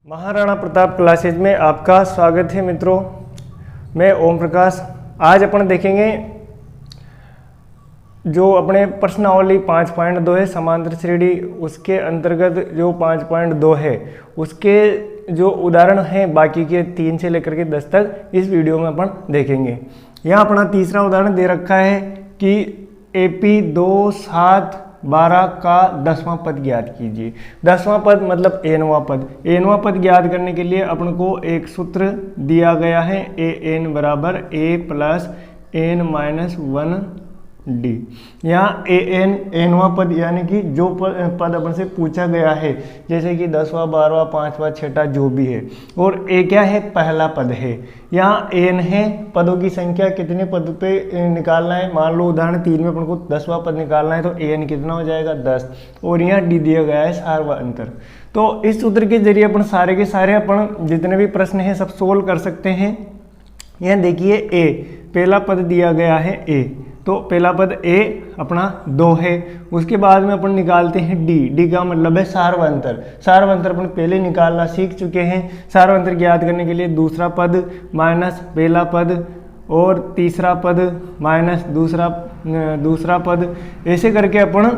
Maharana Pratap classes में आपका स्वागत है मित्रों। मैं ओम प्रकाश। आज अपन देखेंगे जो अपने प्रश्नावली 5.2 है समांतर श्रेणी, उसके अंतर्गत जो 5.2 है उसके जो उदाहरण हैं बाकी के 3 से लेकर के 10 तक इस वीडियो में अपन देखेंगे। यहाँ अपना तीसरा उदाहरण दे रखा है कि AP 2, 7, 12 का 10वां पद ज्ञात कीजिए। 10वां पद मतलब एनवां पद। एनवां पद ज्ञात करने के लिए अपन को एक सूत्र दिया गया है, an बराबर a plus n minus 1d। यहाँ an एनवां पद यानी कि जो पद अपन से पूछा गया है, जैसे कि 10वां, 12वां, 5वां, 6वां जो भी है, और a क्या है, पहला पद है। यहाँ n है, पदों की संख्या कितने पद पे निकालना है। मान लो उदाहरण 3 में अपन को 10वां पद निकालना है तो an कितना हो जाएगा 10, और यहाँ d दिया गया है सार्व अंतर। तो इस सूत्र के जरिए अपन सारे के सारे अपन जितने भी प्रश्न हैं सब सोल्व कर सकते हैं। यहाँ देखिए a पहला पद दिया गया है a, तो पहला पद a अपना 2 है। उसके बाद में अपन निकालते हैं d का मतलब है सार्वंतर। सार्वंतर अपन पहले निकालना सीख चुके हैं। सार्वंतर ज्ञात करने के लिए दूसरा पद माइनस पहला पद और तीसरा पद माइनस दूसरा पद, ऐसे करके अपन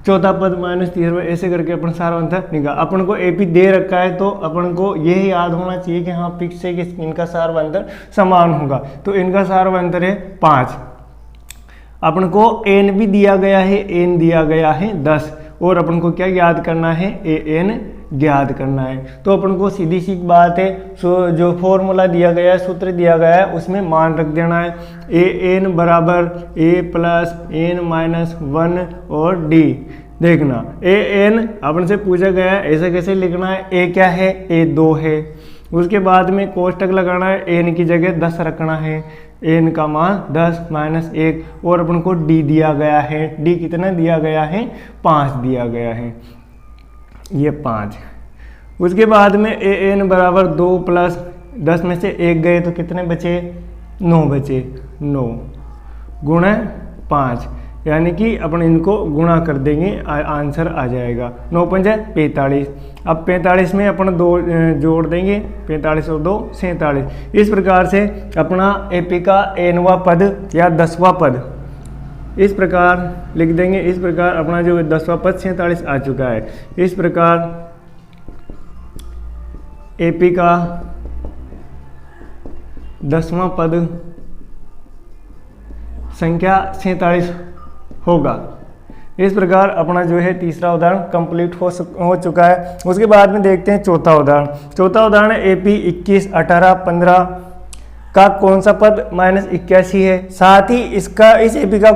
चौथा पद माइनस तीसरा पद, ऐसे करके अपन सार्वंतर निकाल। अपन को AP दे रखा है तो अपन को यही याद होना चाहिए कि हाँ फिक्स है कि इनका सार्वंतर समान होगा। तो इनका सार्वंतर है 5। अपन को n भी दिया गया है, n दिया गया है 10, और अपन को क्या ज्ञात करना है, an ज्ञात करना है। तो अपन को सीधी सी बात है, जो फॉर्मूला दिया गया है, सूत्र दिया गया है, उसमें मान रख देना है। an बराबर a प्लस n माइनस 1 और d। देखना an अपन से पूछा गया है, ऐसे कैसे लिखना है, a क्या है, a 2 है। उसके बाद में कोष्टक लगाना है, n की जगह 10 रखना है, n का मान 10 माइनस 1, और अपन को d दिया गया है। d कितना दिया गया है, 5 दिया गया है, ये 5। उसके बाद में an बराबर 2 प्लस 10 में से 1 गए तो कितने बचे, 9 बचे। 9 गुणा 5, यानी कि अपन इनको गुणा कर देंगे, आंसर आ जाएगा 9 पंजे 45। अब 45 में अपन 2 जोड़ देंगे, 45 और 2 47। इस प्रकार से अपना AP का nवां पद या 10वां पद इस प्रकार लिख देंगे। इस प्रकार अपना जो 10वां पद 47 आ चुका है। इस प्रकार AP का 10वां पद संख्या 47 होगा। इस प्रकार अपना जो है तीसरा उदाहरण कंप्लीट हो चुका है। उसके बाद में देखते हैं चौथा उदाहरण। चौथा उदाहरण AP 21, 18, 15 का कौन सा पद -81 है। साथ ही इसका इस AP का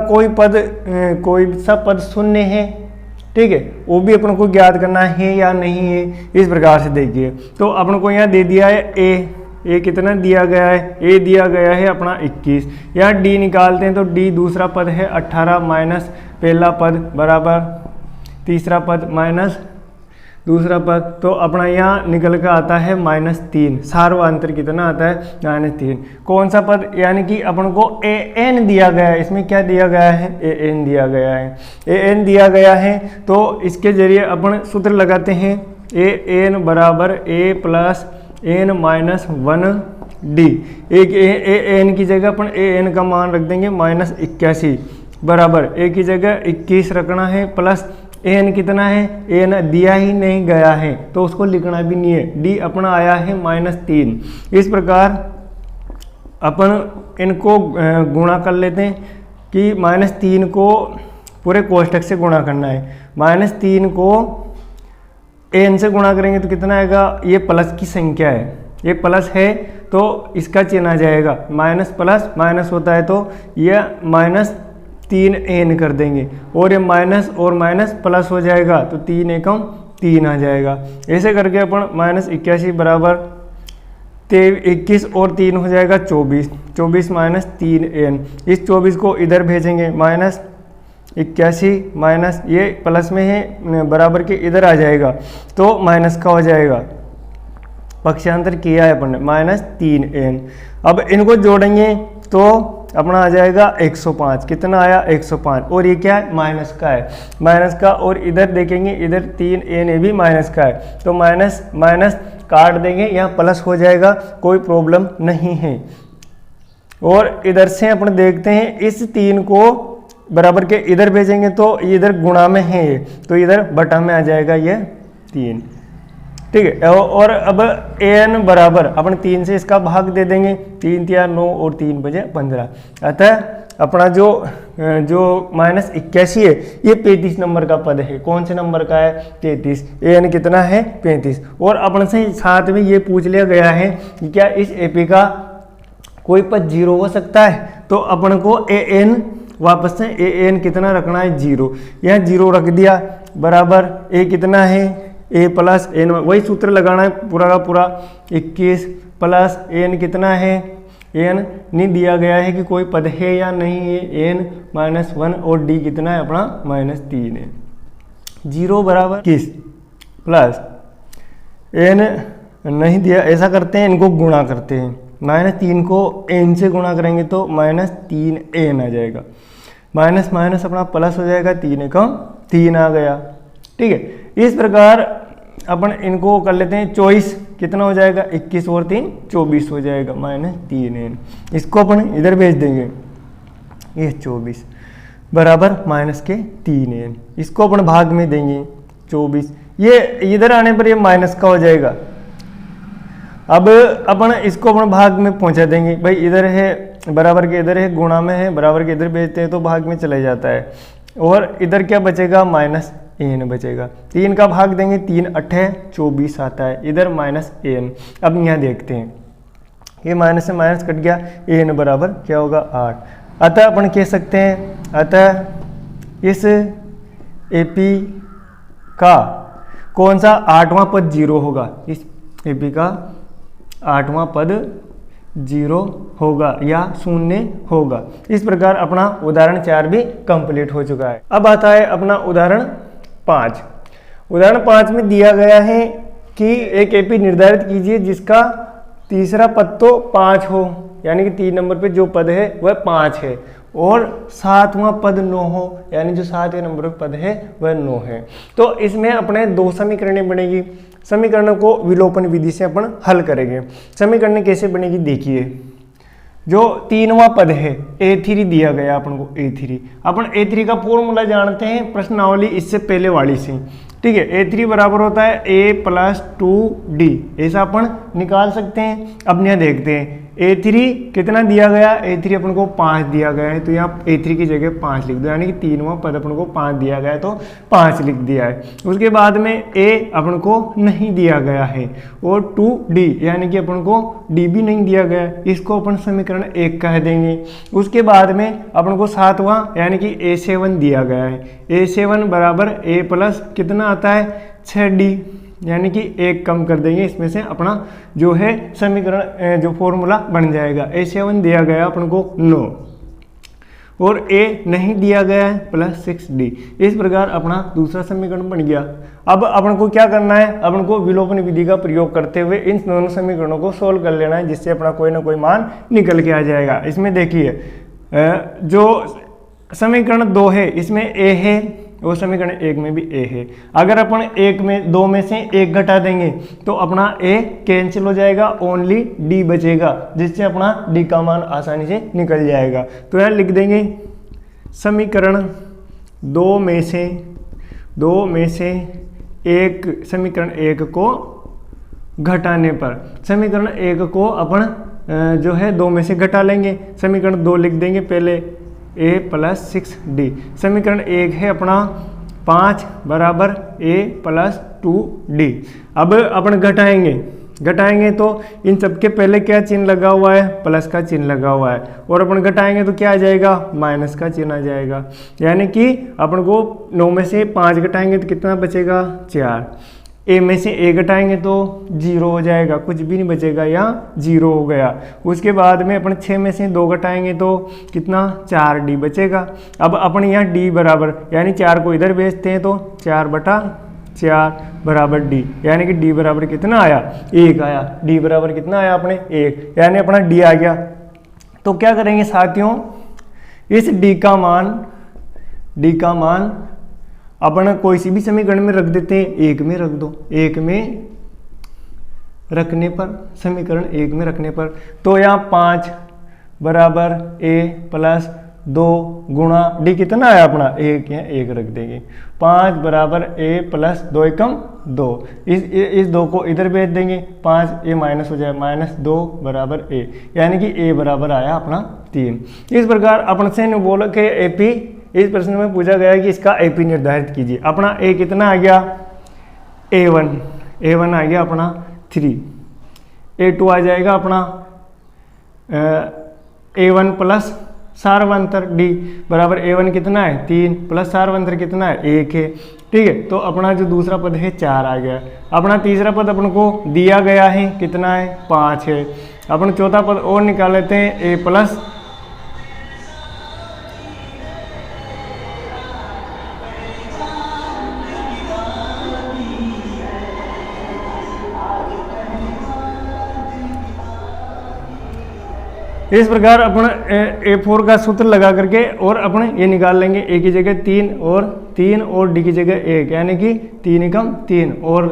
कोई सा पद शून्य है, ठीक है, वो भी अपन को ज्ञात करना है या नहीं है। इस प्रकार से देखिए, तो अपन को यहाँ दे दिया है a कितना दिया गया है, a दिया गया है अपना 21। यहाँ d निकालते हैं तो d दूसरा पद है 18 माइनस पहला पद बराबर तीसरा पद माइनस दूसरा पद, तो अपना यहाँ निकल कर आता है -3। सार्वंतर कितना आता है, -3। कौन सा पद, यानी कि अपन को an दिया गया है। इसमें क्या दिया गया है, an दिया गया है। an दिया गया है तो इसके जरिए अपन सूत्र लगाते हैं, an बराबर a plus n minus 1d। एक an की जगह अपन an का मान रख देंगे -81 बराबर a की जगह 21 रखना है, प्लस n कितना है, n दिया ही नहीं गया है तो उसको लिखना भी नहीं है। d अपना आया है -3। इस प्रकार अपन इनको गुणा कर लेते हैं कि -3 को पूरे कोष्टक से गुणा करना है। -3 को n से गुणा करेंगे तो कितना आएगा, ये प्लस की संख्या है, ये प्लस है तो इसका चिन्ह आ जाएगा, माइनस प्लस माइनस होता है तो ये -3n कर देंगे, और ये माइनस और माइनस प्लस हो जाएगा तो 3 एकम 3 आ जाएगा। ऐसे करके अपन -81 बराबर 21 और 3 हो जाएगा 24, 24 माइनस 3n। इस 24 को इधर भेजेंगे, -81 माइनस ये प्लस में है बराबर के इधर आ जाएगा तो माइनस का हो जाएगा, पक्षांतर किया है अपन ने, -3n। अब इनको जोड़ेंगे तो अपना आ जाएगा 105। कितना आया, 105, और ये क्या है, माइनस का है, माइनस का। और इधर देखेंगे, इधर 3n भी माइनस का है, तो माइनस माइनस काट देंगे, यहाँ प्लस हो जाएगा, कोई प्रॉब्लम नहीं है। और इधर से अपन देखते हैं इस 3 को बराबर के इधर भेजेंगे तो इधर गुणा में है ये, तो इधर बटा में आ जाएगा ये 3, ठीक है। और अब an बराबर अपन 3 से इसका भाग दे देंगे, 3 तिया 9 और 3 बजे 15। अतः अपना जो -81 है ये 35 नंबर का पद है। कौन से नंबर का है? 33। an कितना है? 35। और अपन से साथ में ये पूछ लिया गया है कि क्या इस एपी का कोई पद 0 हो सकता है, तो अपन को an वापस से an कितना रखना है? 0। यहाँ 0 रख दिया, बराबर a कितना है? a प्लस n, वही सूत्र लगाना है पूरा का पूरा। 21 प्लस n कितना है? n नहीं दिया गया है कि कोई पद है या नहीं है, n -1 और d कितना है अपना? -3 है। 0 बराबर किस प्लस n नहीं दिया, ऐसा करते हैं इनको गुणा करते हैं, -3 को n से गुणा करेंगे तो -3n आ जाएगा, माइनस माइनस अपना प्लस हो जाएगा, 3 का 3 आ गया, ठीक है। इस प्रकार अपन इनको कर लेते हैं 24, कितना हो जाएगा? 21 और 3 24 हो जाएगा, -3n। इसको अपन इधर भेज देंगे, ये 24 बराबर -3n। इसको अपन भाग में देंगे 24, ये इधर आने पर ये माइनस का हो जाएगा। अब अपन इसको अपन भाग में पहुंचा देंगे, भाई इधर है बराबर के इधर है, गुणा में है बराबर के इधर भेजते हैं तो भाग में चले जाता है। और इधर क्या बचेगा? -n बचेगा। 3 का भाग देंगे, 3 8 24 आता है, इधर -n। अब यहाँ देखते हैं, ये माइनस से माइनस कट गया, n बराबर क्या होगा? 8। अतः अपन कह सकते हैं, अतः इस एपी का कौन सा 8वां पद 0 होगा? इस एपी का 8वां पद 0 होगा या 0 होगा। इस प्रकार अपना उदाहरण 4 भी कंप्लीट हो चुका है। अब आता है अपना उदाहरण 5। उदाहरण 5 में दिया गया है कि एक एपी निर्धारित कीजिए जिसका तीसरा पद तो 5 हो, यानी कि 3 नंबर पे जो पद है वह 5 है, और 7वां पद 9 हो, यानी जो 7वें नंबर पे पद है वह 9 है। तो इसमें अपने 2 समीकरणें बनेगी। समीकरणों को विलोपन विधि से अपन हल करेंगे। समीकरण कैसे बनेगी देखिए, जो 3वां पद है a3 दिया गया अपन को, a3 अपन a3 का फॉर्मूला जानते हैं प्रश्नावली इससे पहले वाली से, ठीक है। a3 बराबर होता है a + 2d, ऐसा अपन निकाल सकते हैं। अब यहाँ देखते हैं a3 कितना दिया गया, a3 अपन को 5 दिया गया है, तो यहाँ a3 की जगह 5 लिख दो, यानी कि 3वां पद अपन को 5 दिया गया है तो 5 लिख दिया है। उसके बाद में a अपन को नहीं दिया गया है, और 2d यानी कि अपन को d भी नहीं दिया गया है, इसको अपन समीकरण 1 कह देंगे। उसके बाद में अपन को 7वां यानी कि a7 दिया गया है, a7 बराबर a प्लस कितना आता है 6d, यानी कि 1 कम कर देंगे, इसमें से अपना जो है समीकरण जो फॉर्मूला बन जाएगा। a7 दिया गया अपन को 9 और a नहीं दिया गया है +6d। इस प्रकार अपना दूसरा समीकरण बन गया। अब अपन को क्या करना है, अपन को विलोपन विधि का प्रयोग करते हुए इन दोनों समीकरणों को सोल्व कर लेना है, जिससे अपना कोई ना कोई मान निकल के आ जाएगा। इसमें देखिए जो समीकरण 2 है इसमें a है, वो समीकरण 1 में भी a है। अगर अपन 2 में से 1 घटा देंगे तो अपना a कैंसिल हो जाएगा, ओनली d बचेगा, जिससे अपना d का मान आसानी से निकल जाएगा। तो यहाँ लिख देंगे समीकरण 2 में से 1 समीकरण 1 को घटाने पर, समीकरण 1 को अपन जो है 2 में से घटा लेंगे, समीकरण 2 लिख देंगे पहले a + 6d। समीकरण 1 है अपना 5 बराबर a + 2d। अब अपन घटाएंगे तो इन सबके पहले क्या चिन्ह लगा हुआ है, प्लस का चिन्ह लगा हुआ है, और अपन घटाएंगे तो क्या आ जाएगा, माइनस का चिन्ह आ जाएगा। यानी कि अपन को 9 में से 5 घटाएंगे तो कितना बचेगा 4, a में से a घटाएंगे तो 0 हो जाएगा, कुछ भी नहीं बचेगा, यहाँ 0 हो गया। उसके बाद में अपन 6 में से 2 घटाएंगे तो कितना 4d बचेगा। अब अपन यहाँ d बराबर यानी 4 को इधर भेजते हैं तो 4/4 बराबर d, यानी कि d बराबर कितना आया 1 आया। d बराबर कितना आया अपने 1, यानी अपना d आ गया। तो क्या करेंगे साथियों, इस d का मान अपन कोई सी भी समीकरण में रख देते हैं, 1 में रख दो, 1 में रखने पर, समीकरण 1 में रखने पर, तो यहाँ 5 बराबर a प्लस 2 गुणा डी कितना है अपना 1, यहाँ 1 रख देंगे। 5 बराबर a प्लस 2 एकम 2, इस 2 को इधर भेज देंगे, 5 a माइनस हो जाए, माइनस 2 बराबर a, यानी कि a बराबर आया अपना 3। इस प्रकार अपन से ने बोला कि AP, इस प्रश्न में पूछा गया है कि इसका AP निर्धारित कीजिए। अपना a कितना आ गया a1 आ गया अपना 3, a2 आ जाएगा अपना a1 प्लस सार्वंतर d बराबर a1 कितना है 3 प्लस सार्वंतर कितना है 1 है। ठीक है, तो अपना जो दूसरा पद है 4 आ गया। अपना तीसरा पद अपन को दिया गया है कितना है 5 है। अपन चौथा पद और निकाल लेते हैं a प्लस इस प्रकार अपन A4 का सूत्र लगा करके और अपन ये निकाल लेंगे, a की जगह 3 और d की जगह 1, यानी कि 3 एकम 3 और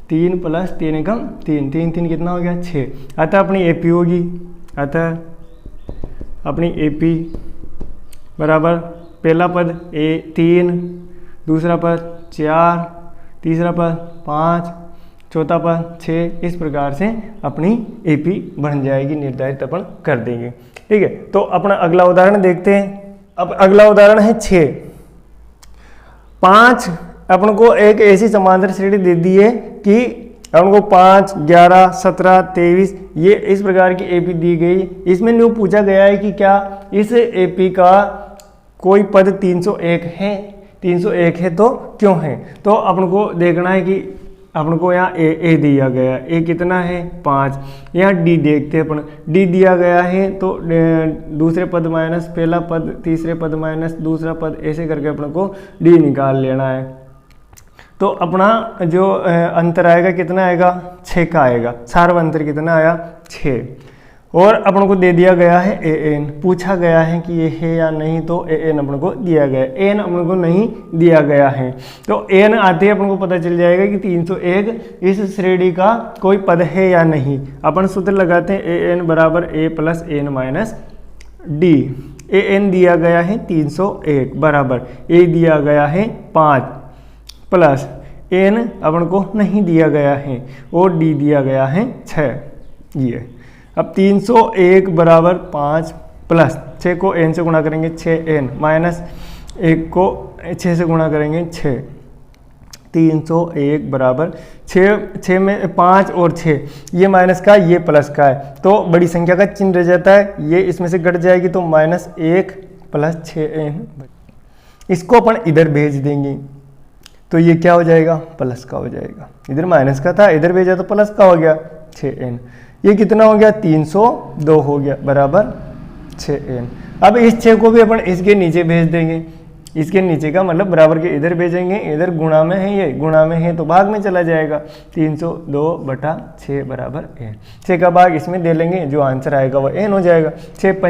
3 प्लस 3 एकम 3 कितना हो गया 6। अतः अपनी AP होगी, अतः अपनी AP बराबर पहला पद 3, दूसरा पद 4, तीसरा पद 5, चौथा पद 6। इस प्रकार से अपनी AP बन जाएगी, निर्धारित अपन कर देंगे। ठीक है, तो अपना अगला उदाहरण देखते हैं। अब अगला उदाहरण है 6। 5 अपन को एक ऐसी समांतर श्रेणी दे दी है कि अपन को 5, 11, 17, 23 ये इस प्रकार की AP दी गई। इसमें न्यू पूछा गया है कि क्या इस AP का कोई पद 301 है, 301 है तो क्यों है। तो अपन को देखना है कि अपन को यहाँ a दिया गया, a कितना है 5। यहाँ d देखते हैं अपन, d दिया गया है तो दूसरे पद माइनस पहला पद, तीसरे पद माइनस दूसरा पद, ऐसे करके अपन को d निकाल लेना है। तो अपना जो अंतर आएगा कितना आएगा 6 का आएगा। सार्वंतर कितना आया 6। और अपन को दे दिया गया है an, पूछा गया है कि ये है या नहीं, तो an अपन को दिया गया है, n अपन को नहीं दिया गया है। तो n आते ही अपन को पता चल जाएगा कि 301 इस श्रेणी का कोई पद है या नहीं। अपन सूत्र लगाते हैं an बराबर a plus n minus d। an दिया गया है 301 बराबर a दिया गया है 5 प्लस n अपन को नहीं दिया गया है और d दिया गया है 6। ये अब 301 बराबर 5 प्लस 6 को n से गुणा करेंगे 6n माइनस 1 को 6 से गुणा करेंगे 6। 301 बराबर 6 में 5 और 6, ये माइनस का ये प्लस का है, तो बड़ी संख्या का चिन्ह रह जाता है, ये इसमें से घट जाएगी तो -1 प्लस 6n। इसको अपन इधर भेज देंगे तो ये क्या हो जाएगा प्लस का हो जाएगा। इधर माइनस का था, इधर भेजा तो प्लस का हो गया 6n। ये कितना हो गया 302 हो गया बराबर 6n। अब इस 6 को भी अपन इसके नीचे भेज देंगे, इसके नीचे का मतलब बराबर के इधर भेजेंगे, इधर गुणा में है, ये गुणा में है तो भाग में चला जाएगा। 302/6 बराबर n। 6 का भाग इसमें दे लेंगे, जो आंसर आएगा वो n हो जाएगा। 6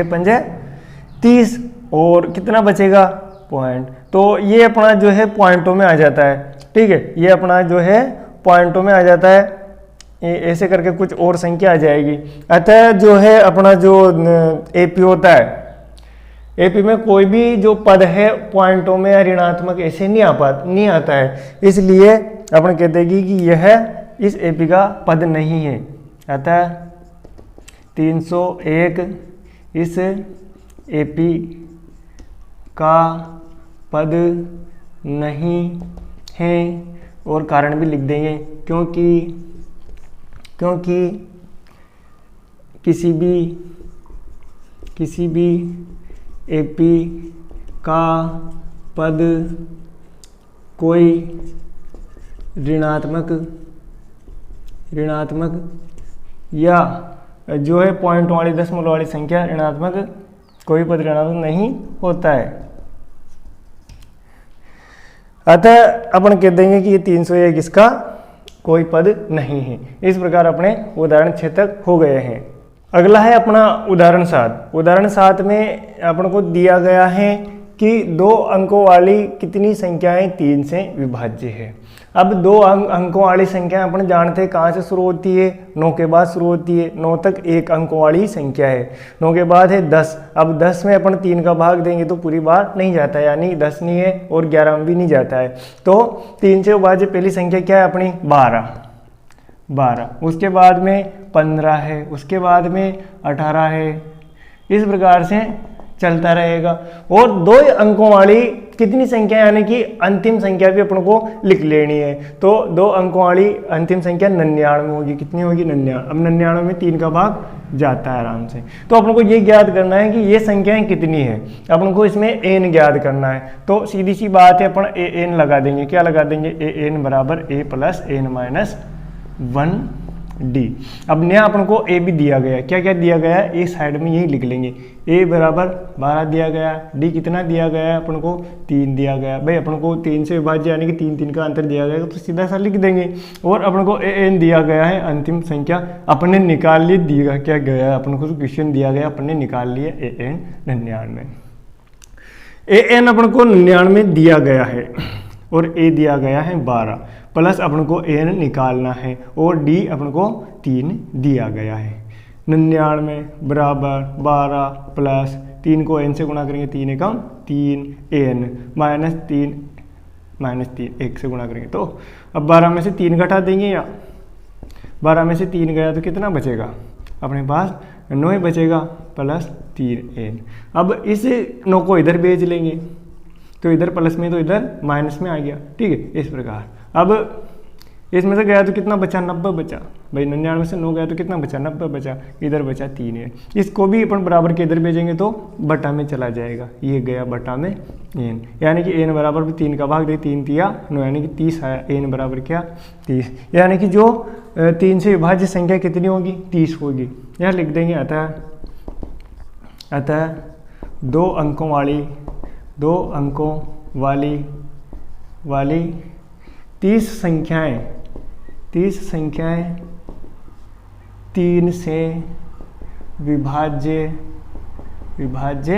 पंजे 30 और कितना बचेगा पॉइंट। तो ये अपना जो है पॉइंटों में आ जाता है। ठीक है, ये अपना जो है पॉइंटों में आ जाता है, ऐसे करके कुछ और संख्या आ जाएगी। अतः जो है अपना जो AP होता है, AP में कोई भी जो पद है पॉइंटों में या ऋणात्मक ऐसे नहीं आता है, इसलिए अपन कहते हैं कि यह इस AP का पद नहीं है। अतः 301 इस AP का पद नहीं है, और कारण भी लिख देंगे क्योंकि किसी भी AP का पद कोई ऋणात्मक या जो है पॉइंट वाली दशमलव वाली संख्या ऋणात्मक, कोई पद ऋणात्मक नहीं होता है। अतः अपन कह देंगे कि ये 301 इसका कोई पद नहीं है। इस प्रकार अपने उदाहरण 6 तक हो गए हैं। अगला है अपना उदाहरण 7। उदाहरण 7 में अपन को दिया गया है कि 2 अंकों वाली कितनी संख्याएं 3 से विभाज्य है। अब 2 अंकों वाली संख्या अपन जानते हैं कहाँ से शुरू होती है, 9 के बाद शुरू होती है। 9 तक 1 अंकों वाली संख्या है। 9 के बाद है 10। अब 10 में अपन 3 का भाग देंगे तो पूरी बार नहीं जाता है, यानी 10 नहीं है और 11 में भी नहीं जाता है। तो 3 से विभाज्य पहली संख्या क्या है अपनी, 12। उसके बाद में 15 है, उसके बाद में 18 है। इस प्रकार से चलता रहेगा। और 2 अंकों वाली कितनी संख्या, यानी कि अंतिम संख्या भी अपन को लिख लेनी है। तो 2 अंकों वाली अंतिम संख्या 99 होगी। कितनी होगी, 99। अब 99 में 3 का भाग जाता है आराम से। तो अपन को ये ज्ञात करना है कि ये संख्याएं कितनी है। अपन को इसमें n ज्ञात करना है। तो सीधी सी बात है, अपन an लगा देंगे। क्या लगा देंगे, an बराबर a plus n minus 1d। अब नया अपन को a भी दिया गया है। क्या क्या दिया गया है, a साइड में यही लिख लेंगे। a बराबर 12 दिया गया, d कितना दिया गया है अपन को, 3 दिया गया। भाई अपन को 3 से विभाज्य यानी कि 3 का अंतर दिया गया तो सीधा सा लिख देंगे। और अपन को an दिया गया है, अंतिम संख्या अपने निकाल ली। दिया क्या गया है, अपन को क्वेश्चन दिया गया, अपने निकाल लिए an 99। an अपन को 99 दिया गया है और a दिया गया है 12 प्लस अपन को n निकालना है और d अपन को 3 दिया गया है। 99 बराबर 12 प्लस 3 को n से गुणा करेंगे, 3 एकम 3 n माइनस 3 1 से गुणा करेंगे। तो अब 12 में से 3 घटा देंगे, या 12 में से 3 गया तो कितना बचेगा, अपने पास 9 बचेगा प्लस 3n। अब इस 9 को इधर भेज लेंगे तो इधर प्लस में तो इधर माइनस में आ गया। ठीक है, इस प्रकार। अब इसमें से गया तो कितना बचा, 90 बचा। भाई 99 से 9 गया तो कितना बचा, 90 बचा। इधर बचा 3 है। इसको भी अपन बराबर के इधर भेजेंगे तो बटा में चला जाएगा। ये गया बटा में n, यानी कि n बराबर भी 3 का भाग दे, 3 तिया 9 यानी कि 30 आया। n बराबर क्या, 30। यानी कि जो 3 से विभाज्य संख्या कितनी होगी, 30 होगी। यह लिख देंगे। अतः 2 अंकों वाली 30 संख्याएं 3 से विभाज्य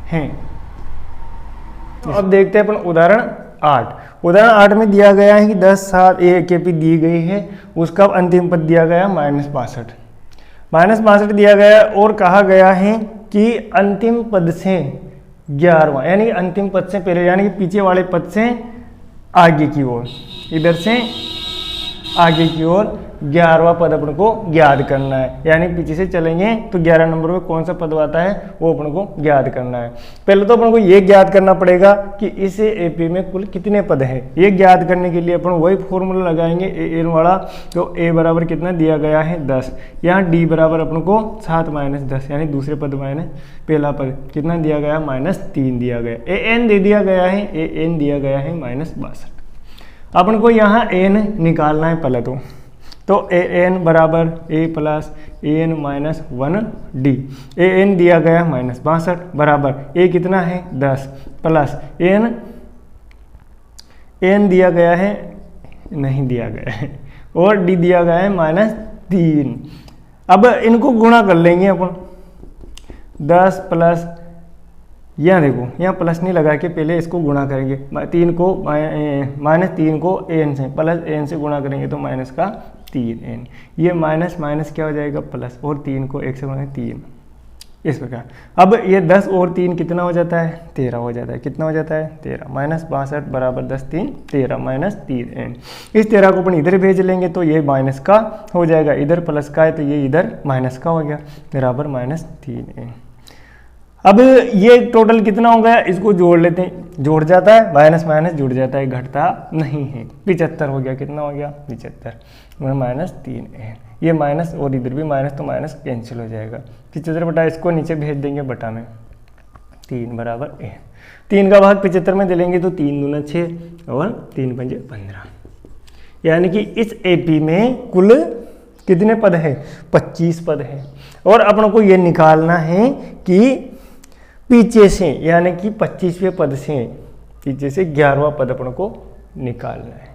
हैं। तो अब देखते हैं अपन उदाहरण 8। उदाहरण 8 में दिया गया है कि 10 7 AKP दी गई है, उसका अंतिम पद दिया गया -62 दिया गया और कहा गया है कि अंतिम पद से 11वां, यानी अंतिम पद से पहले, यानी कि पीछे वाले पद से आगे की ओर, इधर से आगे की ओर 11वां पद अपन को ज्ञात करना है। यानी पीछे से चलेंगे तो 11 नंबर में कौन सा पद आता है वो अपन को ज्ञात करना है। पहले तो अपन को ये ज्ञात करना पड़ेगा कि इस एपी में कुल कितने पद हैं। ये ज्ञात करने के लिए अपन वही फॉर्मूला लगाएंगे an वाला। तो a बराबर कितना दिया गया है 10, यहाँ d बराबर अपन को 7 - 10, यानी दूसरे पद माइनस पहला पद कितना दिया गया, -3 दिया गया। an दे दिया गया है, an दिया गया है -62। अपन को यहाँ n निकालना है पहले तो an बराबर a plus an minus 1d। an दिया गया -62 बराबर a कितना है 10 प्लस n दिया गया है, नहीं दिया गया है, और d दिया गया है -3। अब इनको गुणा कर लेंगे अपन। 10 प्लस, यहाँ देखो यहाँ प्लस नहीं लगा के पहले इसको गुणा करेंगे। 3 को -3 को n से प्लस n से गुणा करेंगे तो माइनस का 3n। ये माइनस माइनस क्या हो जाएगा प्लस, और 3 को 1 से गुणा 3, इस प्रकार। अब ये 10 और 3 कितना हो जाता है, 13 हो जाता है। कितना हो जाता है 13, -62 बराबर 10 3 13 -3n। इस 13 को अपन इधर भेज लेंगे तो ये माइनस का हो जाएगा, इधर प्लस का है तो ये इधर माइनस का हो गया, बराबर -3n। अब ये टोटल कितना हो गया, इसको जोड़ लेते हैं। जोड़ जाता है, माइनस माइनस जुड़ जाता है, घटता नहीं है। 75 हो गया। कितना हो गया 75 -3n। ये माइनस और इधर भी माइनस, तो माइनस कैंसिल हो जाएगा। 75 बटा इसको नीचे भेज देंगे बटा में, 3 बराबर n। 3 का भाग 75 में दे लेंगे तो 3 दूना 6 और 3 पंजे 15। यानी कि इस एपी में कुल कितने पद है, 25 पद है। और अपन को ये निकालना है कि पीछे से, यानी कि 25वें पद से पीछे से 11वां पद अपन को निकालना है।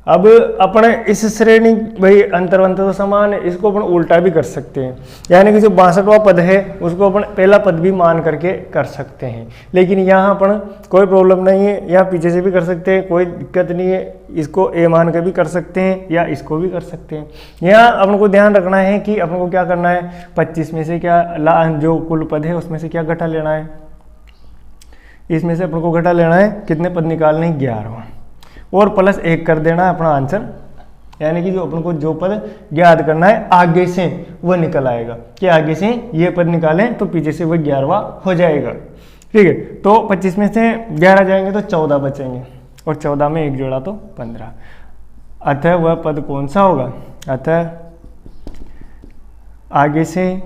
अब अपने इस श्रेणी भाई अंतर्वंत तो समान है, इसको अपन उल्टा भी कर सकते हैं, यानी कि जो 62वां पद है उसको अपन पहला पद भी मान करके कर सकते हैं। लेकिन यहाँ अपन कोई प्रॉब्लम नहीं है, यहाँ पीछे से भी कर सकते हैं, कोई दिक्कत नहीं है, इसको ए मान कर भी कर सकते हैं या इसको भी कर सकते हैं। यहाँ अपन को ध्यान रखना है कि अपन को क्या करना है, 25 में से क्या जो कुल पद है उसमें से क्या घटा लेना है, इसमें से अपन को घटा लेना है, कितने पद निकालने हैं, 11 और प्लस 1 कर देना है अपना आंसर, यानी कि जो अपन को जो पद ज्ञात करना है आगे से वह निकल आएगा, कि आगे से ये पद निकालें तो पीछे से वह 11वां हो जाएगा। ठीक है, तो 25 में से 11 जाएंगे तो 14 बचेंगे और 14 में 1 जोड़ा तो 15। अतः वह पद कौन सा होगा, अतः आगे से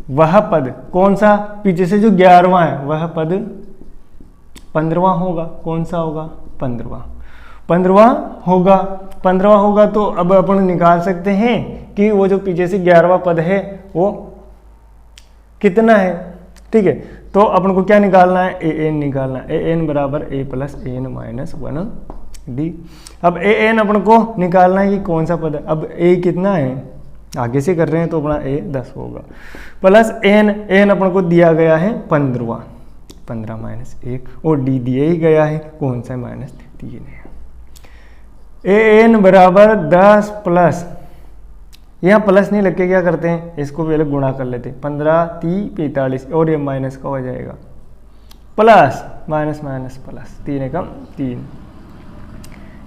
वह पद कौन सा, पीछे से जो 11वां है वह पद 15वां होगा। कौन सा होगा, 15वां होगा। 15वां होगा तो अब अपन निकाल सकते हैं कि वो जो पीछे से 11वां पद है वो कितना है। ठीक है, तो अपन को क्या निकालना है, ए एन निकालना है। ए एन बराबर ए प्लस एन माइनस 1 डी। अब ए एन अपन को निकालना है कि कौन सा पद है। अब ए कितना है, आगे से कर रहे हैं तो अपना ए 10 होगा, प्लस एन अपन को दिया गया है 15वां, 15 माइनस 1 और डी दिया ही गया है, कौन सा माइनस 3 है। ए एन बराबर 10 प्लस, यहाँ प्लस नहीं लग के क्या करते हैं, इसको पहले गुणा कर लेते हैं, 15 30 45 और ये माइनस का हो जाएगा, plus minus minus plus, 3 Ekam 3।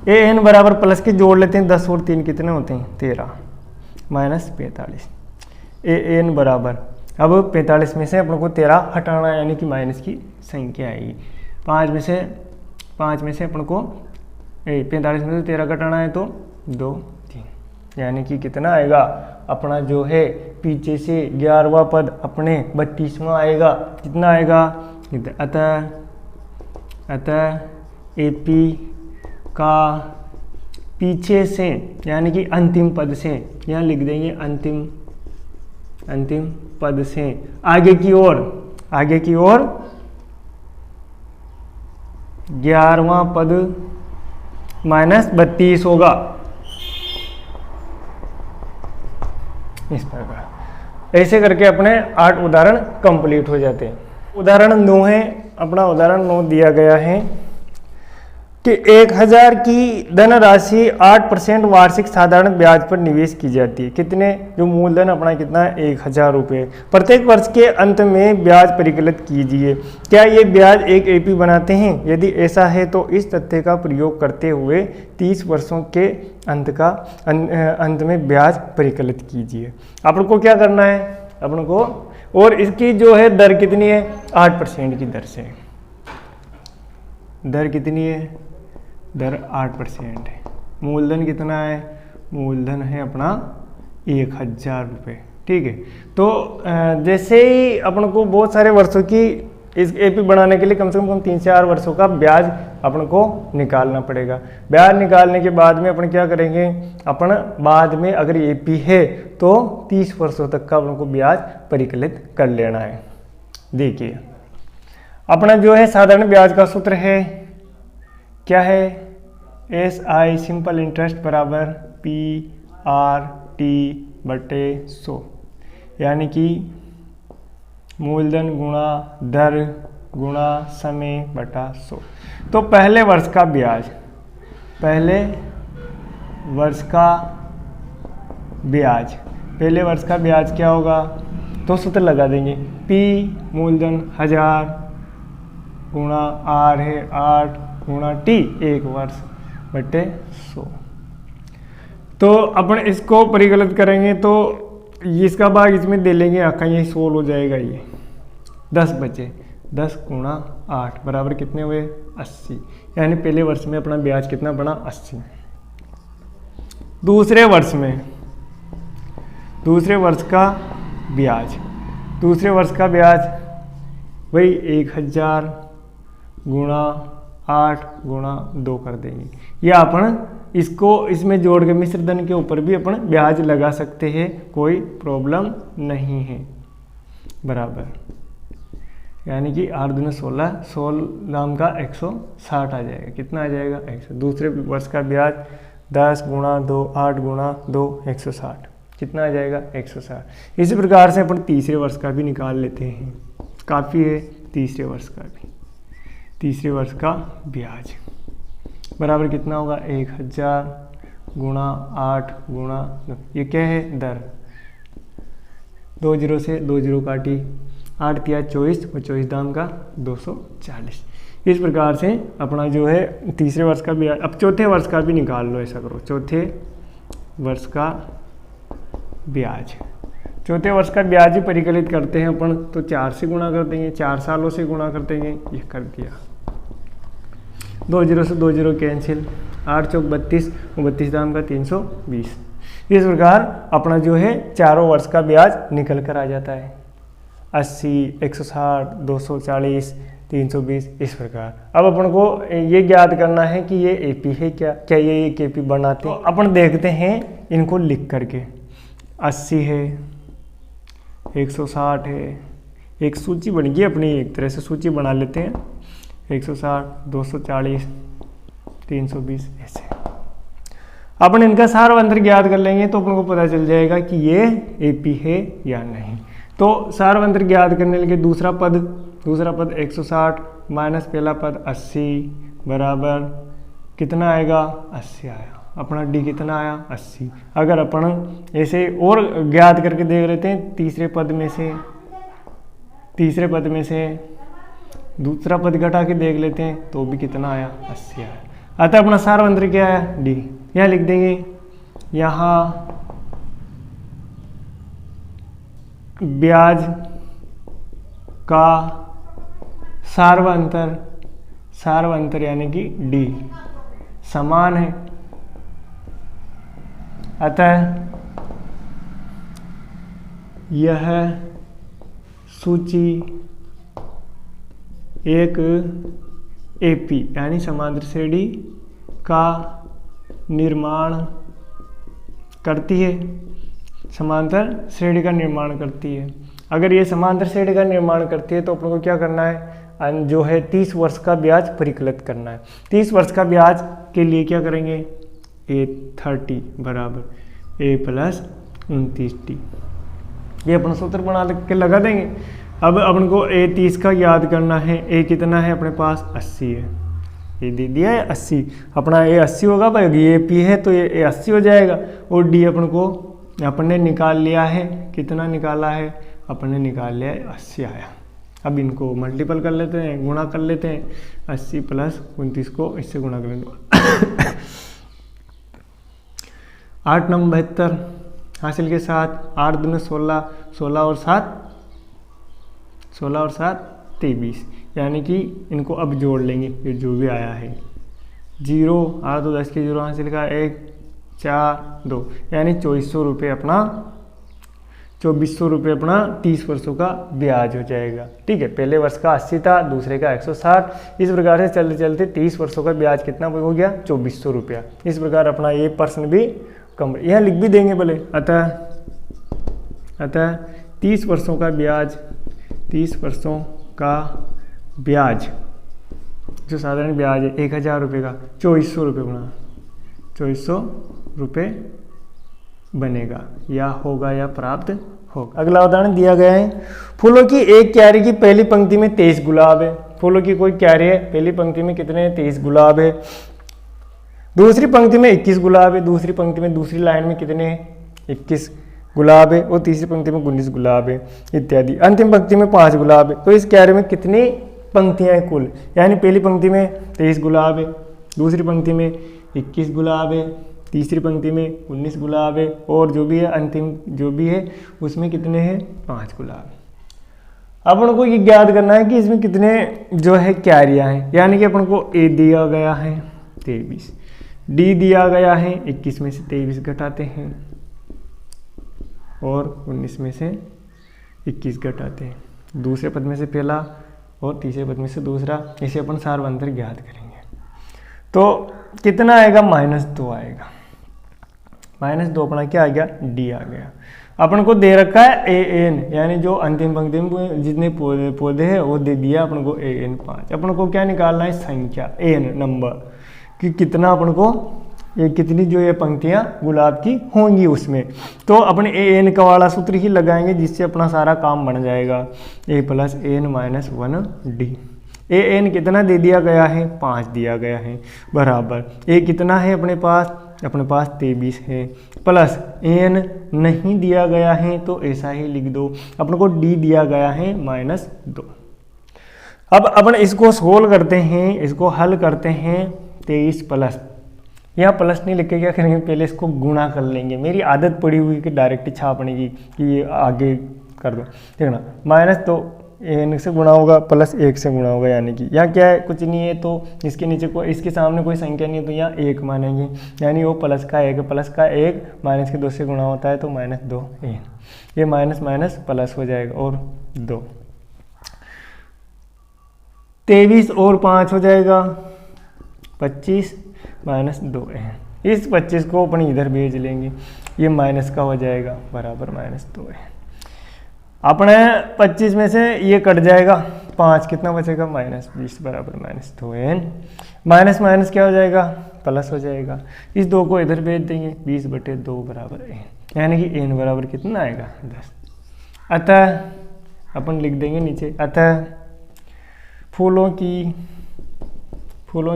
A N बराबर प्लस के जोड़ लेते हैं, 10 और 3 कितने होते हैं, 13 माइनस 45। ए एन बराबर, अब 45 में से अपन को 13 हटाना है, यानी कि माइनस की संख्या आएगी। 5 में से अपन को 45 में से 13 घटाना है तो 2 3, यानी कि कितना आएगा अपना जो है पीछे से 11वां पद अपने 32वां आएगा। कितना आएगा, अतः एपी का पीछे से यानी कि अंतिम पद से, यहाँ लिख देंगे अंतिम पद से आगे की ओर 11वां पद माइनस 32 होगा। इस प्रकार ऐसे करके अपने 8 उदाहरण कंप्लीट हो जाते हैं। उदाहरण 9 है, अपना उदाहरण 9 दिया गया है कि 1000 की धनराशि 8% वार्षिक साधारण ब्याज पर निवेश की जाती है। कितने, जो मूलधन अपना कितना है, 1000 रुपये। प्रत्येक वर्ष के अंत में ब्याज परिकलित कीजिए। क्या ये ब्याज एक एपी बनाते हैं? यदि ऐसा है तो इस तथ्य का प्रयोग करते हुए 30 वर्षों के अंत में ब्याज परिकलित कीजिए। अपन को क्या करना है, अपन को, और इसकी जो है दर कितनी है, 8% की दर से। दर कितनी है, दर 8% है। मूलधन कितना है, मूलधन है अपना 1000 रुपये। ठीक है, तो जैसे ही अपन को बहुत सारे वर्षों की इस एपी बनाने के लिए कम से कम 3 से 4 वर्षों का ब्याज अपन को निकालना पड़ेगा। ब्याज निकालने के बाद में अपन क्या करेंगे, अपन बाद में अगर एपी है तो 30 वर्षों तक का अपन को ब्याज परिकलित कर लेना है। देखिए अपना जो है साधारण ब्याज का सूत्र है, क्या है, SI सिंपल इंटरेस्ट बराबर PRT/100, यानी कि मूलधन गुणा दर गुणा समय बटा 100। तो पहले वर्ष का ब्याज क्या होगा, तो सूत्र लगा देंगे, P मूलधन 1000 गुणा R है 8 गुणा T 1 वर्ष बटे 100। तो अपन इसको परिकलित करेंगे तो इसका भाग इसमें दे लेंगे, आखा यही 16 हो जाएगा। ये 10 बचे, 10 गुणा 8 बराबर कितने हुए, 80। यानी पहले वर्ष में अपना ब्याज कितना बना, 80। दूसरे वर्ष का ब्याज वही 1000 गुणा 8 गुणा 2 कर देंगे, या अपन इसको इसमें जोड़ के मिश्र धन के ऊपर भी अपन ब्याज लगा सकते हैं, कोई प्रॉब्लम नहीं है। बराबर यानी कि 8 दूनी 16, 16 का 160 आ जाएगा। कितना आ जाएगा? 100। दूसरे वर्ष का ब्याज 10 गुणा 2, 8 गुणा 2, 160। कितना आ जाएगा? 160। इसी प्रकार से अपन तीसरे वर्ष का भी निकाल लेते हैं। काफ़ी है तीसरे वर्ष का भी। तीसरे वर्ष का ब्याज बराबर कितना होगा? 1000 गुणा 8 गुणा 2। ये क्या है? दर। 2 जीरो से 2 जीरो काटी, 8 तिया 24 और 24 दाम का 240। इस प्रकार से अपना जो है तीसरे वर्ष का ब्याज। अब चौथे वर्ष का भी निकाल लो। ऐसा करो, चौथे वर्ष का ब्याज। चौथे वर्ष का ब्याज भी परिकलित करते हैं अपन, तो 4 से गुणा कर देंगे, 4 सालों से गुणा कर देंगे। ये कर दिया। 2 जीरो से 2 जीरो कैंसिल, 8 चौक 32 और 32 दाम का 320। इस प्रकार अपना जो है चारों वर्ष का ब्याज निकल कर आ जाता है। 80, 160, 240, 320। इस प्रकार अब अपन को ये ज्ञात करना है कि ये एपी है क्या ये एक एपी बनाते हैं। अपन देखते हैं इनको लिख करके। 80 है, 160 है, एक सूची बन गई अपनी, एक तरह से सूची बना लेते हैं। 160, 240, 320 ऐसे। अपन इनका सारवंतर ज्ञात कर लेंगे तो अपन को पता चल जाएगा कि ये एपी है या नहीं। तो सारवंतर ज्ञात करने लगे दूसरा पद 160 माइनस पहला पद 80 बराबर कितना आएगा? 80 आया। अपना डी कितना आया? 80। अगर अपन ऐसे और ज्ञात करके देख लेते हैं, तीसरे पद में से दूसरा पद घटा के देख लेते हैं तो भी कितना आया? 80 आया। अतः अपना सारवंतर क्या आया? डी। यहाँ लिख देंगे, यहाँ ब्याज का सारवंतर यानी कि डी समान है। अतः यह सूची एक एपी यानी समांतर श्रेणी का निर्माण करती है। समांतर श्रेणी का निर्माण करती है। अगर ये समांतर श्रेणी का निर्माण करती है तो अपन को क्या करना है? जो है 30 वर्ष का ब्याज परिकलित करना है। 30 वर्ष का ब्याज के लिए क्या करेंगे? A30 बराबर A प्लस 29T। ये अपन सूत्र बना के लगा देंगे। अब अपन को A30 का याद करना है। A कितना है अपने पास? 80 है। ये दे दिया है 80। अपना A 80 होगा भाई, ये P है तो ये A 80 हो जाएगा। और D अपन ने निकाल लिया है। कितना निकाला है? अपन ने निकाल लिया है 80 आया। अब इनको मल्टीपल कर लेते हैं, गुणा कर लेते हैं। 80 प्लस 29 को इससे गुणा कर लेंगे। 8 9 72 हासिल के साथ 8 दूनी 16, 16 और 7 23। यानी कि इनको अब जोड़ लेंगे। ये जो भी आया है 0 8 2 10 के 0 हासिल का 1 4 2 यानी 2400 रुपये अपना 30 वर्षों का ब्याज हो जाएगा। ठीक है, पहले वर्ष का 80 था, दूसरे का 160। इस प्रकार से चलते चलते 30 वर्षों का ब्याज कितना हो गया? 2400 रुपया। इस प्रकार अपना ये प्रश्न भी कम यहाँ लिख भी देंगे बोले। अतः 30 वर्षों का ब्याज जो साधारण ब्याज है 1000 रुपये का 2400 रुपये बना 2400 रुपये बनेगा या होगा या प्राप्त होगा। अगला उदाहरण दिया गया है। फूलों की एक क्यारी की पहली पंक्ति में 23 गुलाब है। फूलों की कोई क्यारी है, पहली पंक्ति में कितने हैं? 23 गुलाब है। दूसरी पंक्ति में 21 गुलाब है। दूसरी पंक्ति में दूसरी लाइन में कितने हैं? 21 गुलाब है। और तीसरी पंक्ति में 19 गुलाब है इत्यादि। अंतिम पंक्ति में 5 गुलाब है। तो इस क्यारी में कितनी पंक्तियां हैं कुल? यानी पहली पंक्ति में 23 गुलाब है, दूसरी पंक्ति में 21 गुलाब है, तीसरी पंक्ति में 19 गुलाब है और जो भी है अंतिम जो भी है उसमें कितने हैं? 5 गुलाब। अपन को ये ज्ञात करना है कि इसमें कितने जो है क्यारियां हैं। यानी कि अपन को ए दिया गया है 23, डी दिया गया है 21 में से 23 घटाते हैं और 19 में से 21 घटाते हैं। दूसरे पद में से पहला और तीसरे पद में से दूसरा, इसे अपन सारवंतर ज्ञात करेंगे। तो कितना आएगा? -2 आएगा। -2 अपना क्या आ गया? डी आ गया। अपन को दे रखा है an, यानी जो अंतिम पंक्ति में जितने पौधे हैं वो दे दिया अपन को an 5। अपन को क्या निकालना है, संख्या n नंबर कि कितना अपन को ये कितनी जो ये पंक्तियां गुलाब की होंगी उसमें। तो अपन an का वाला सूत्र ही लगाएंगे जिससे अपना सारा काम बन जाएगा। a + n - 1d। an कितना दे दिया गया है, 5 दिया गया है, बराबर a कितना है अपने पास 23 है, प्लस n नहीं दिया गया है तो ऐसा ही लिख दो, अपन को d दिया गया है -2। अब अपन इसको सोल्व करते हैं, इसको हल करते हैं। 23 प्लस, यहाँ प्लस नहीं लिख के क्या करेंगे, पहले इसको गुणा कर लेंगे। मेरी आदत पड़ी हुई कि डायरेक्ट छापने की कि ये आगे कर दो, देखना -2 n से गुणा होगा प्लस 1 से गुणा होगा, यानी कि यहाँ क्या है, कुछ नहीं है तो इसके नीचे कोई, इसके सामने कोई संख्या नहीं है तो यहाँ 1 मानेंगे, यानी वो प्लस का 1 माइनस के 2 से गुणा होता है तो -2 n, ये माइनस माइनस प्लस हो जाएगा और 2, 23 और 5 हो जाएगा 25 -2 n। इस 25 को अपन इधर भेज लेंगे, ये माइनस का हो जाएगा बराबर -2 n। अपने 25 में से ये कट जाएगा, 5 कितना बचेगा -20 बराबर -2 n। माइनस माइनस क्या हो जाएगा, प्लस हो जाएगा। इस 2 को इधर भेज देंगे, 20/2 बराबर n, यानी कि n बराबर कितना आएगा 10। अतः अपन लिख देंगे नीचे, अतः फूलों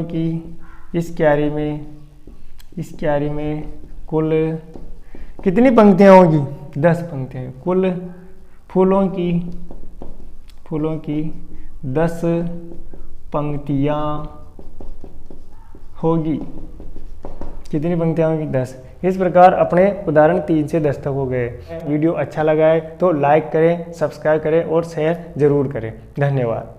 की इस क्यारी में कुल कितनी पंक्तियाँ होगी, 10 पंक्तियाँ। कुल फूलों की 10 पंक्तियाँ होगी। कितनी पंक्तियाँ होगी, 10। इस प्रकार अपने उदाहरण 3 से 10 तक हो गए। वीडियो अच्छा लगा है तो लाइक करें, सब्सक्राइब करें और शेयर जरूर करें। धन्यवाद।